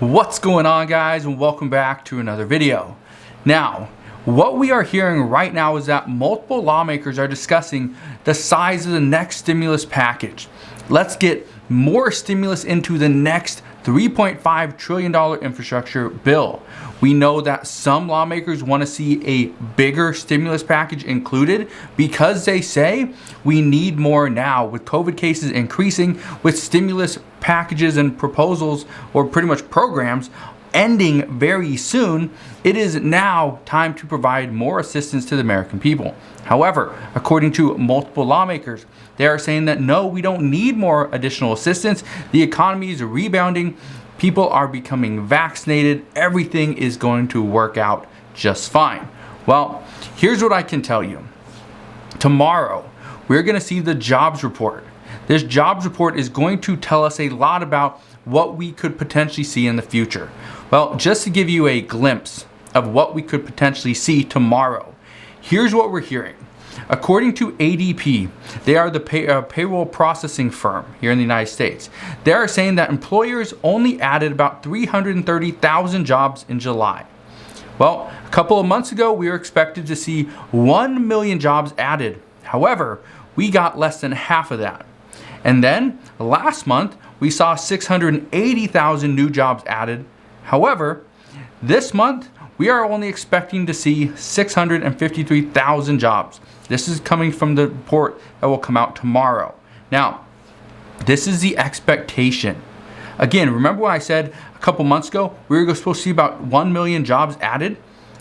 What's going on, guys, and welcome back to another video. Now, what we are hearing right now is that multiple lawmakers are discussing the size of the next stimulus package. Let's get more stimulus into the next $3.5 trillion infrastructure bill. We know that some lawmakers want to see a bigger stimulus package included because they say we need more now with COVID cases increasing, with stimulus packages and proposals, or pretty much programs, ending very soon. It is now time to provide more assistance to the American people. However, according to multiple lawmakers, they are saying that no, we don't need more additional assistance. The economy is rebounding. People are becoming vaccinated. Everything is going to work out just fine. Well, here's what I can tell you. Tomorrow, we're going to see the jobs report. This jobs report is going to tell us a lot about what we could potentially see in the future. Well, just to give you a glimpse of what we could potentially see tomorrow, here's what we're hearing. According to ADP, they are the payroll processing firm here in the United States. They are saying that employers only added about 330,000 jobs in July. Well, a couple of months ago, we were expected to see 1 million jobs added. However, we got less than half of that. And then last month, we saw 680,000 new jobs added. However, this month, we are only expecting to see 653,000 jobs. This is coming from the report that will come out tomorrow. Now, this is the expectation. Again, remember what I said a couple months ago? We were supposed to see about 1 million jobs added,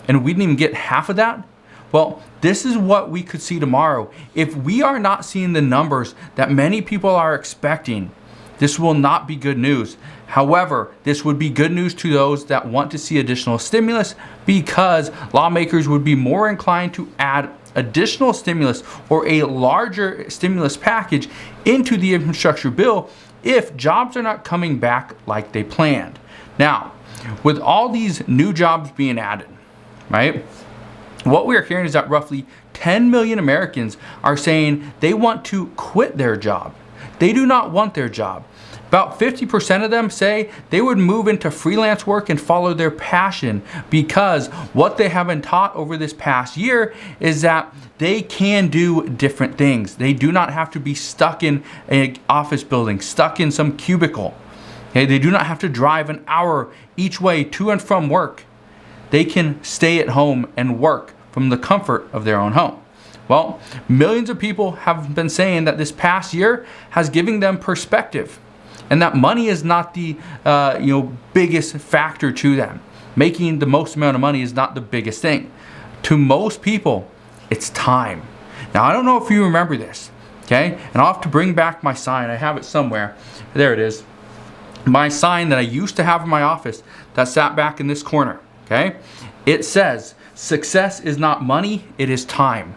and we didn't even get half of that? Well, this is what we could see tomorrow. If we are not seeing the numbers that many people are expecting, this will not be good news. However, this would be good news to those that want to see additional stimulus, because lawmakers would be more inclined to add additional stimulus or a larger stimulus package into the infrastructure bill if jobs are not coming back like they planned. Now, with all these new jobs being added, right? What we're hearing is that roughly 10 million Americans are saying they want to quit their job. They do not want their job. About 50% of them say they would move into freelance work and follow their passion, because what they have been taught over this past year is that they can do different things. They do not have to be stuck in an office building, stuck in some cubicle. Okay? They do not have to drive an hour each way to and from work. They can stay at home and work from the comfort of their own home. Well, millions of people have been saying that this past year has given them perspective, and that money is not the biggest factor to them. Making the most amount of money is not the biggest thing. To most people, it's time. Now, I don't know if you remember this, okay? And I'll have to bring back my sign. I have it somewhere. There it is. My sign that I used to have in my office that sat back in this corner, okay? It says, "Success is not money, it is time."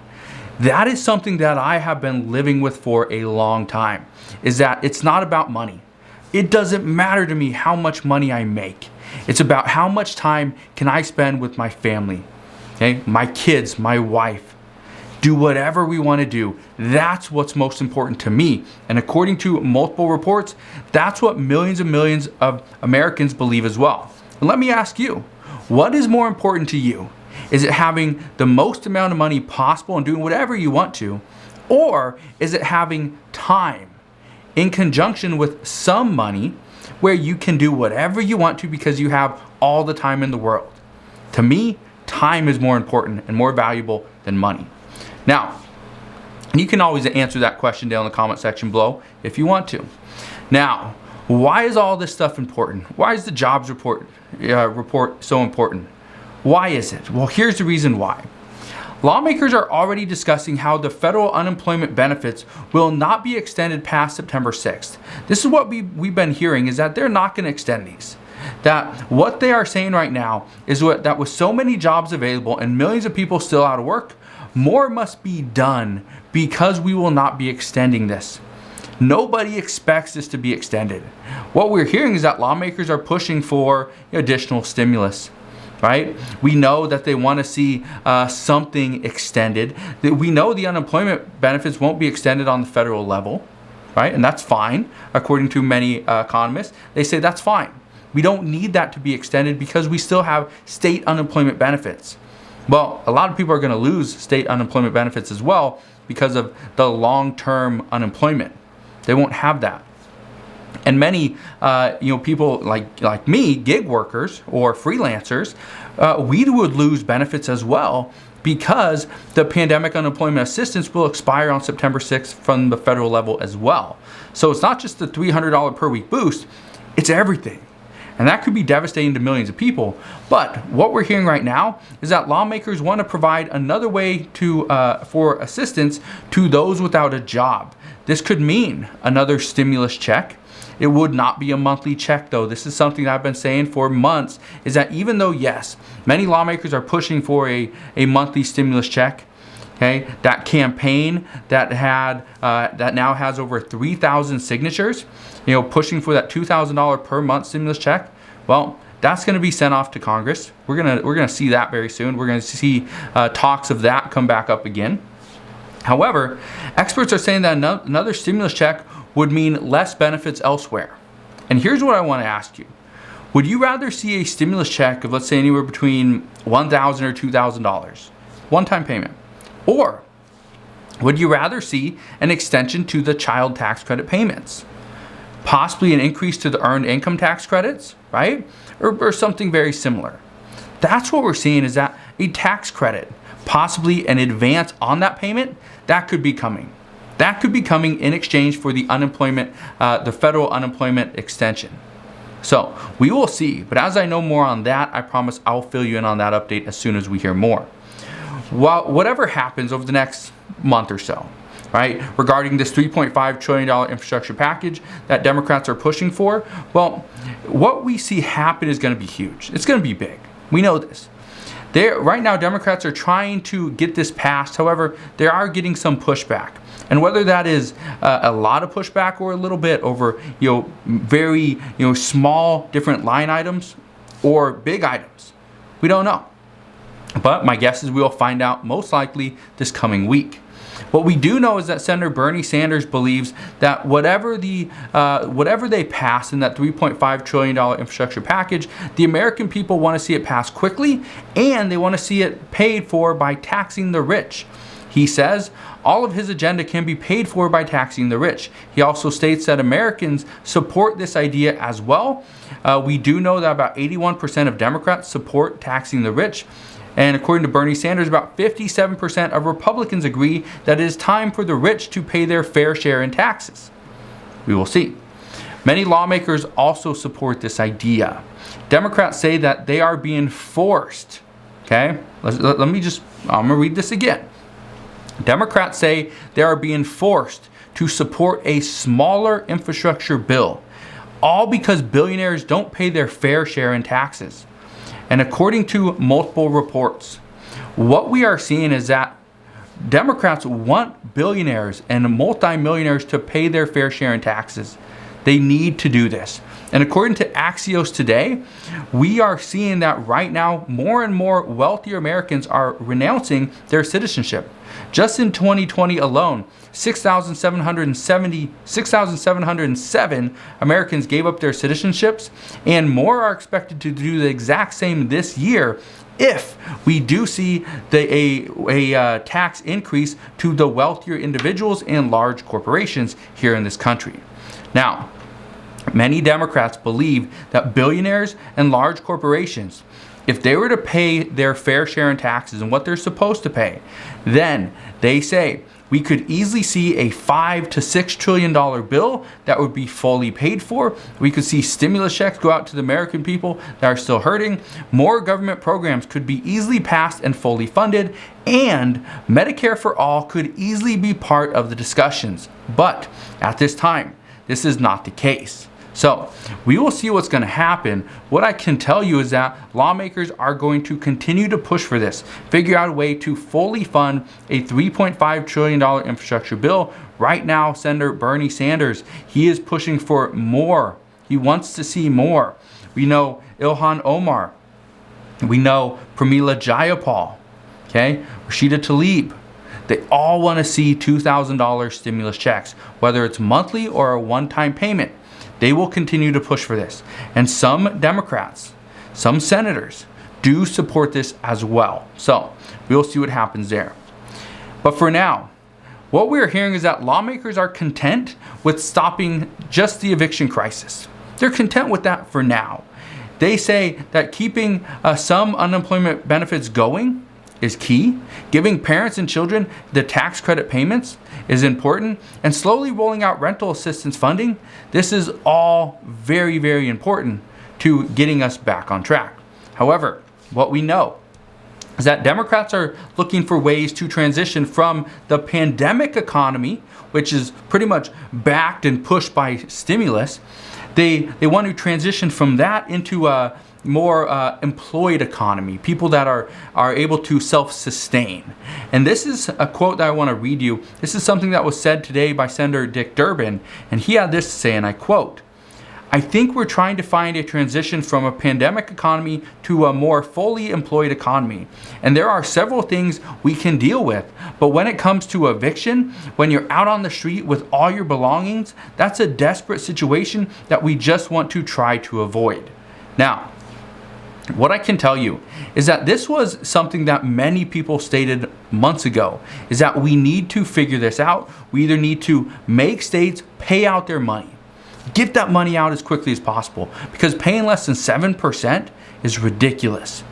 That is something that I have been living with for a long time, is that it's not about money. It doesn't matter to me how much money I make. It's about how much time can I spend with my family, okay? My kids, my wife. Do whatever we want to do. That's what's most important to me. And according to multiple reports, that's what millions and millions of Americans believe as well. And let me ask you, what is more important to you? Is it having the most amount of money possible and doing whatever you want to? Or is it having time in conjunction with some money where you can do whatever you want to because you have all the time in the world? To me, time is more important and more valuable than money. Now, you can always answer that question down in the comment section below if you want to. Now, why is all this stuff important? Why is the jobs report so important? Why is it? Well, here's the reason why. Lawmakers are already discussing how the federal unemployment benefits will not be extended past September 6th. This is what we've been hearing, is that they're not going to extend these. That what they are saying right now is that with so many jobs available and millions of people still out of work, more must be done because we will not be extending this. Nobody expects this to be extended. What we're hearing is that lawmakers are pushing for additional stimulus. Right? We know that they want to see something extended. We know the unemployment benefits won't be extended on the federal level, right? And that's fine, according to many economists. They say that's fine. We don't need that to be extended because we still have state unemployment benefits. Well, a lot of people are going to lose state unemployment benefits as well because of the long-term unemployment. They won't have that. And many, people like me, gig workers or freelancers, we would lose benefits as well because the pandemic unemployment assistance will expire on September 6th from the federal level as well. So it's not just the $300 per week boost, it's everything. And that could be devastating to millions of people. But what we're hearing right now is that lawmakers want to provide another way for assistance to those without a job. This could mean another stimulus check. It would not be a monthly check though. This is something that I've been saying for months, is that even though, yes, many lawmakers are pushing for a monthly stimulus check, okay, that campaign that now has over 3,000 signatures, pushing for that $2,000 per month stimulus check, well, that's going to be sent off to Congress. We're gonna see that very soon. We're going to see talks of that come back up again. However, experts are saying that another stimulus check would mean less benefits elsewhere. And here's what I want to ask you. Would you rather see a stimulus check of, let's say, anywhere between $1,000 or $2,000, one-time payment? Or would you rather see an extension to the child tax credit payments? Possibly an increase to the earned income tax credits, right? Or something very similar. That's what we're seeing, is that a tax credit, possibly an advance on that payment, that could be coming. That could be coming in exchange for the unemployment, the federal unemployment extension. So we will see, but as I know more on that, I promise I'll fill you in on that update as soon as we hear more. Well, whatever happens over the next month or so, right, regarding this $3.5 trillion infrastructure package that Democrats are pushing for, well, what we see happen is going to be huge. It's going to be big. We know this. Right now, Democrats are trying to get this passed. However, they are getting some pushback. And whether that is a lot of pushback or a little bit over, very, small different line items or big items, we don't know. But my guess is we'll find out most likely this coming week. What we do know is that Senator Bernie Sanders believes that whatever they pass in that $3.5 trillion infrastructure package, the American people want to see it passed quickly, and they want to see it paid for by taxing the rich. He says all of his agenda can be paid for by taxing the rich. He also states that Americans support this idea as well. We do know that about 81% of Democrats support taxing the rich. And according to Bernie Sanders, about 57% of Republicans agree that it is time for the rich to pay their fair share in taxes. We will see. Many lawmakers also support this idea. Democrats say that they are being forced. Okay? I'm going to read this again. Democrats say they are being forced to support a smaller infrastructure bill, all because billionaires don't pay their fair share in taxes. And according to multiple reports, what we are seeing is that Democrats want billionaires and multimillionaires to pay their fair share in taxes. They need to do this. And according to Axios today, we are seeing that right now more and more wealthier Americans are renouncing their citizenship. Just in 2020 alone, 6,707 Americans gave up their citizenships, and more are expected to do the exact same this year if we do see a tax increase to the wealthier individuals and large corporations here in this country. Now, many Democrats believe that billionaires and large corporations, if they were to pay their fair share in taxes and what they're supposed to pay, then they say we could easily see a $5 to $6 trillion bill that would be fully paid for. We could see stimulus checks go out to the American people that are still hurting. More government programs could be easily passed and fully funded, and Medicare for all could easily be part of the discussions. But at this time, this is not the case. So we will see what's going to happen. What I can tell you is that lawmakers are going to continue to push for this, figure out a way to fully fund a $3.5 trillion infrastructure bill. Right now, Senator Bernie Sanders, he is pushing for more. He wants to see more. We know Ilhan Omar. We know Pramila Jayapal. Okay, Rashida Tlaib. They all want to see $2,000 stimulus checks, whether it's monthly or a one-time payment. they will continue to push for this. And some Democrats, some senators do support this as well. So we'll see what happens there. But for now, what we're hearing is that lawmakers are content with stopping just the eviction crisis. They're content with that for now. They say that keeping some unemployment benefits going is key. Giving parents and children the tax credit payments is important. And slowly rolling out rental assistance funding. This is all very, very important to getting us back on track. However, what we know is that Democrats are looking for ways to transition from the pandemic economy, which is pretty much backed and pushed by stimulus. They want to transition from that into a more employed economy, people that are able to self-sustain. And this is a quote that I want to read you. This is something that was said today by Senator Dick Durbin, and he had this to say, and I quote, "I think we're trying to find a transition from a pandemic economy to a more fully employed economy. And there are several things we can deal with. But when it comes to eviction, when you're out on the street with all your belongings, that's a desperate situation that we just want to try to avoid." Now, what I can tell you is that this was something that many people stated months ago, is that we need to figure this out. We either need to make states pay out their money, get that money out as quickly as possible, because paying less than 7% is ridiculous.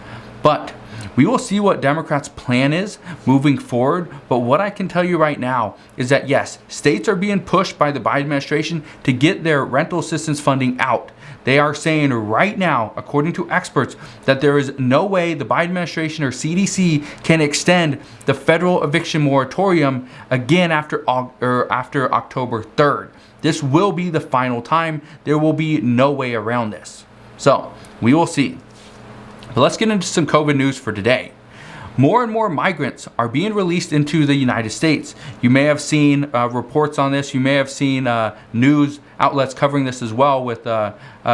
But we will see what Democrats' plan is moving forward. But what I can tell you right now is that yes, states are being pushed by the Biden administration to get their rental assistance funding out. They are saying right now, according to experts, that there is no way the Biden administration or CDC can extend the federal eviction moratorium again after October 3rd. This will be the final time. There will be no way around this. So we will see. But let's get into some COVID news for today. More and more migrants are being released into the United States. You may have seen reports on this. You may have seen news outlets covering this as well with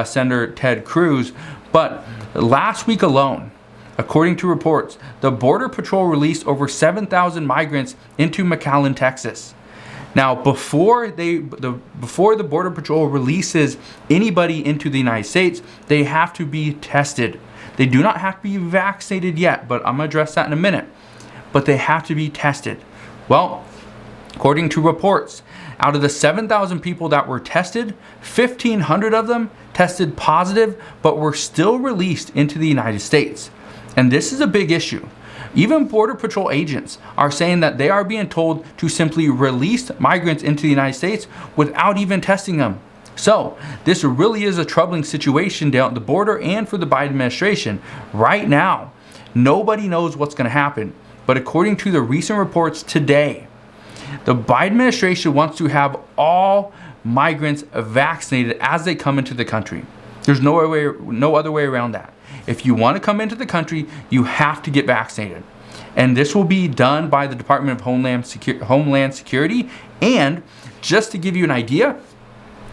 Senator Ted Cruz. But last week alone, according to reports, the Border Patrol released over 7,000 migrants into McAllen, Texas. Now, before the Border Patrol releases anybody into the United States, they have to be tested. They do not have to be vaccinated yet, but I'm going to address that in a minute. But they have to be tested. Well, according to reports, out of the 7,000 people that were tested, 1,500 of them tested positive, but were still released into the United States. And this is a big issue. Even Border Patrol agents are saying that they are being told to simply release migrants into the United States without even testing them. So this really is a troubling situation down at the border and for the Biden administration. Right now, nobody knows what's going to happen. But according to the recent reports today, the Biden administration wants to have all migrants vaccinated as they come into the country. There's no other way around that. If you want to come into the country, you have to get vaccinated. And this will be done by the Department of Homeland Security. And just to give you an idea,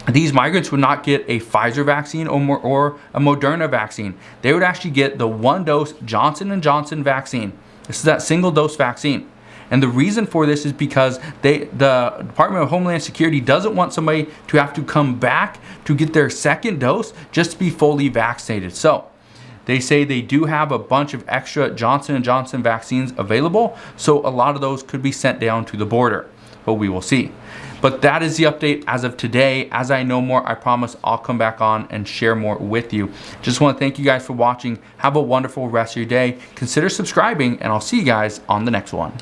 these migrants would not get a Pfizer vaccine or a Moderna vaccine. They would actually get the one-dose Johnson & Johnson vaccine. This is that single-dose vaccine. And the reason for this is because the Department of Homeland Security doesn't want somebody to have to come back to get their second dose just to be fully vaccinated. So they say they do have a bunch of extra Johnson & Johnson vaccines available. So a lot of those could be sent down to the border. But we will see. But that is the update as of today. As I know more, I promise I'll come back on and share more with you. Just want to thank you guys for watching. Have a wonderful rest of your day. Consider subscribing, and I'll see you guys on the next one.